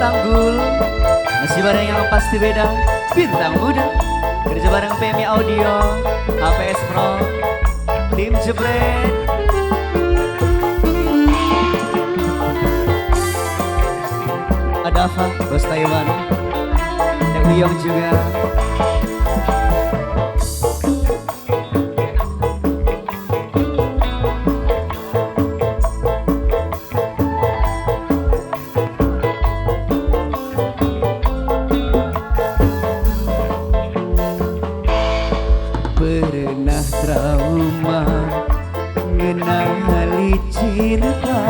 Catanggul. Masih bareng yang pasti beda, bintang muda. Kerja bareng PMI Audio, APS Pro, tim Jebret. Ada Ava, Bos Taiwan, dan Liong juga. Pernah trauma mengenali cinta,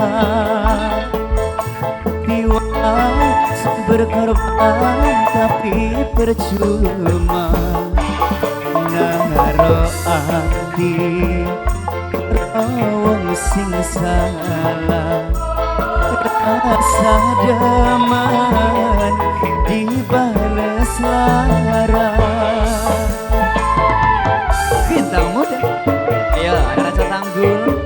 tiwas berkorban tapi percuma. Naro hati rawang sing salah, rasa daman dibales lara. Bintang muda, ayo ada Catanggul,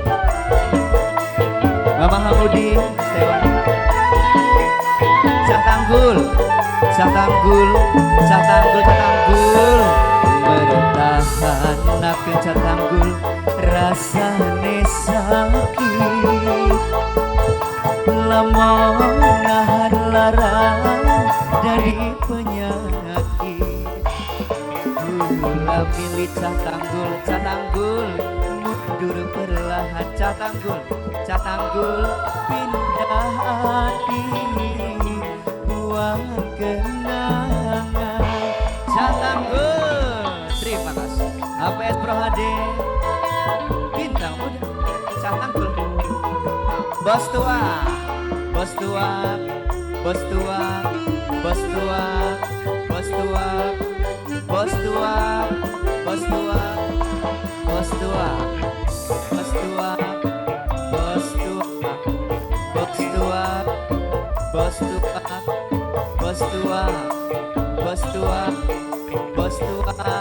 Mama Hamudi, Stewan. Catanggul, Catanggul, Catanggul, Catanggul. Bertahan nak Catanggul, rasane sakit. Lama nahan lara dari penyakit. Gula milih Catanggul, Catanggul, mundur perlahan. Catanggul, Catanggul, pindah hati, buang kenangan. Catanggul, terima kasih. APS Pro HD, bintang muda. Catanggul, bos tua, bos tua, bos tua, bos tua, bos tua, bos tua, bos tua, bos tua, bos tua, bos tua, bos tua, bos tua, bos tua, bos tua, bos tua,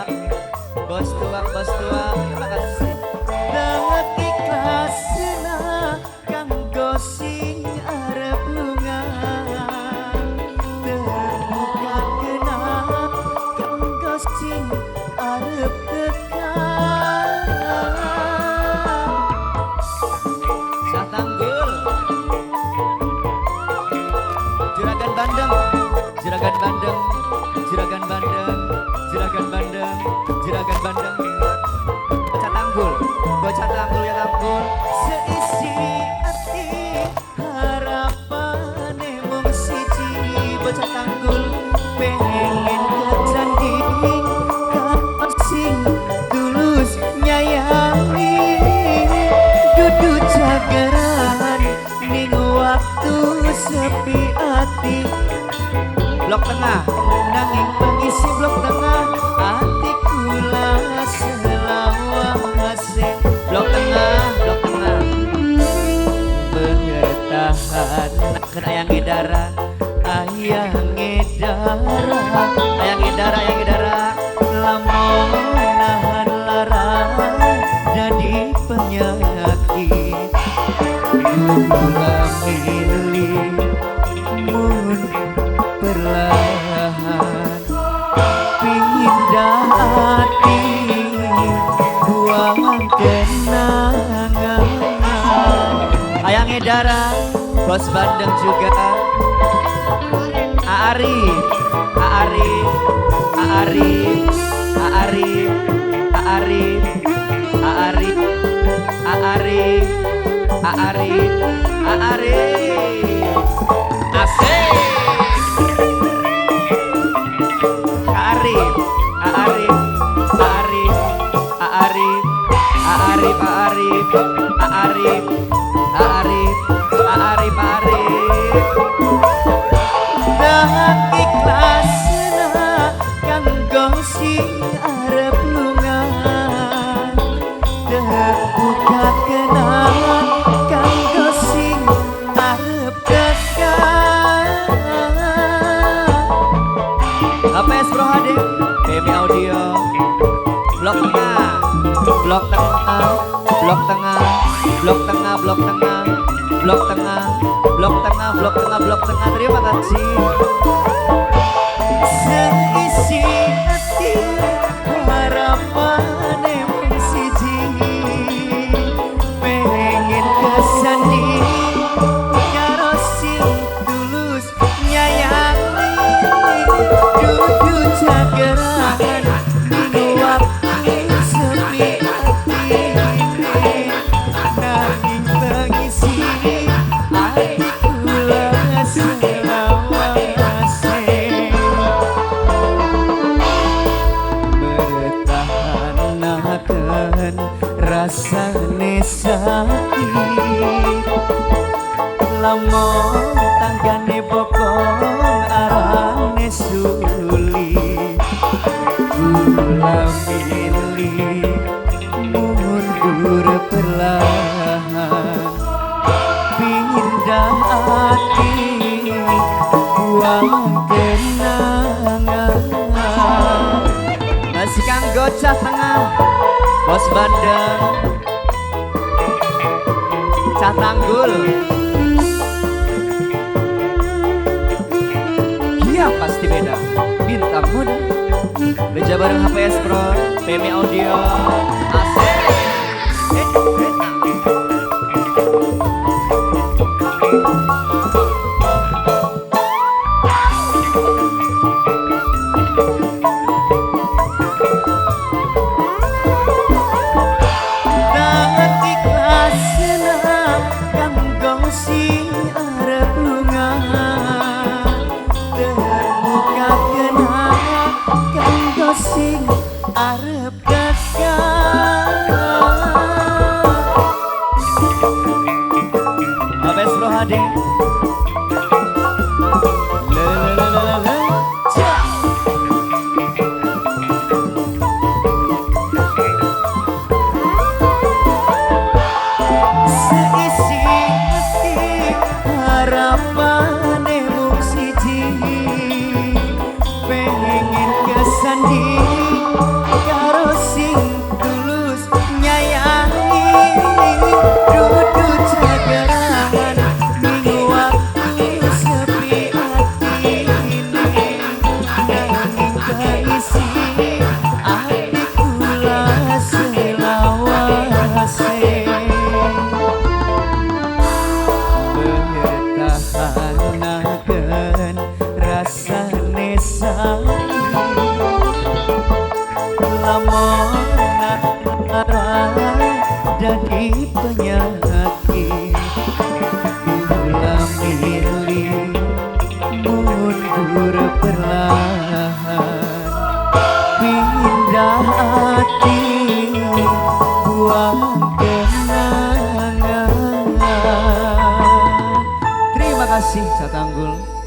bos tua, bos tua. Terima kasih. Dengan ikhlasna kanggo sing arep lunga, terbuka kenal kanggo sing arep tekan. Catanggul, Juragan Bandeng, Juragan Bandeng, Juragan Bandeng, Juragan Bandeng, Juragan Bandeng. Catanggul, Catanggul, Catanggul. Seisi hati harapan mung siji, Catanggul pengen kejanding karo sing tulus nyayangi. Dudu jageran ning waktu sepi hati. Blok tengah, nanging pengisi blok tengah, hati kula selawase. Blok tengah, blok tengah. Bertahan naken ayang edara, ayang edara, ayang edara, ayang edara. Lamun nahan lara jadi penyakit. Gula milih mun perlahan, pindah hati, buang kenangan. Ayang edara, Bos Bandeng juga. Aari, Aari, Aari, Aari, Aari, Aari, Aari, Aari, Aari. Asik. Aari, Aari, Aari, Aari, Aari, Aari, Aari, Aari, Aari, Aari. Dengan ikhlasna kanggo sing arep lunga, terbuka kenangan kanggo sing arep tekan. APS Pro HD, PMI Audio, blok tengah, blok tengah, blok tengah, blok tengah, blok tengah, blok tengah, blok tengah, blok tengah, blok tengah. Terima kasih. Seisi hati harapan emang siji, pengen kesandi karo sing tulus nyayangi, dudu jageran dino waktu sepi hati nanging tangisi hatiku lah selawase bertahan rasane sakit lamun tanggane bokong arane sulit kula milih mundur perlahan pindah hati buang kenangan masih kanggo cah tengah bos bandeng cah tanggul iya pasti beda bintang muda beja bareng HPS Pro PMI Audio asik sing arep gagal HPS Pro HD seisi hati harapan emang siji pengen kesandi karo sing tulus nyayangi dudu jageran minggu waktu sepi hati nanging kaisi hatiku lah selawase bertahanakeun rasane sakit lamun jadi penyakit kula milih mundur perlahan pindah hati buang kenangan terima kasih Catanggul.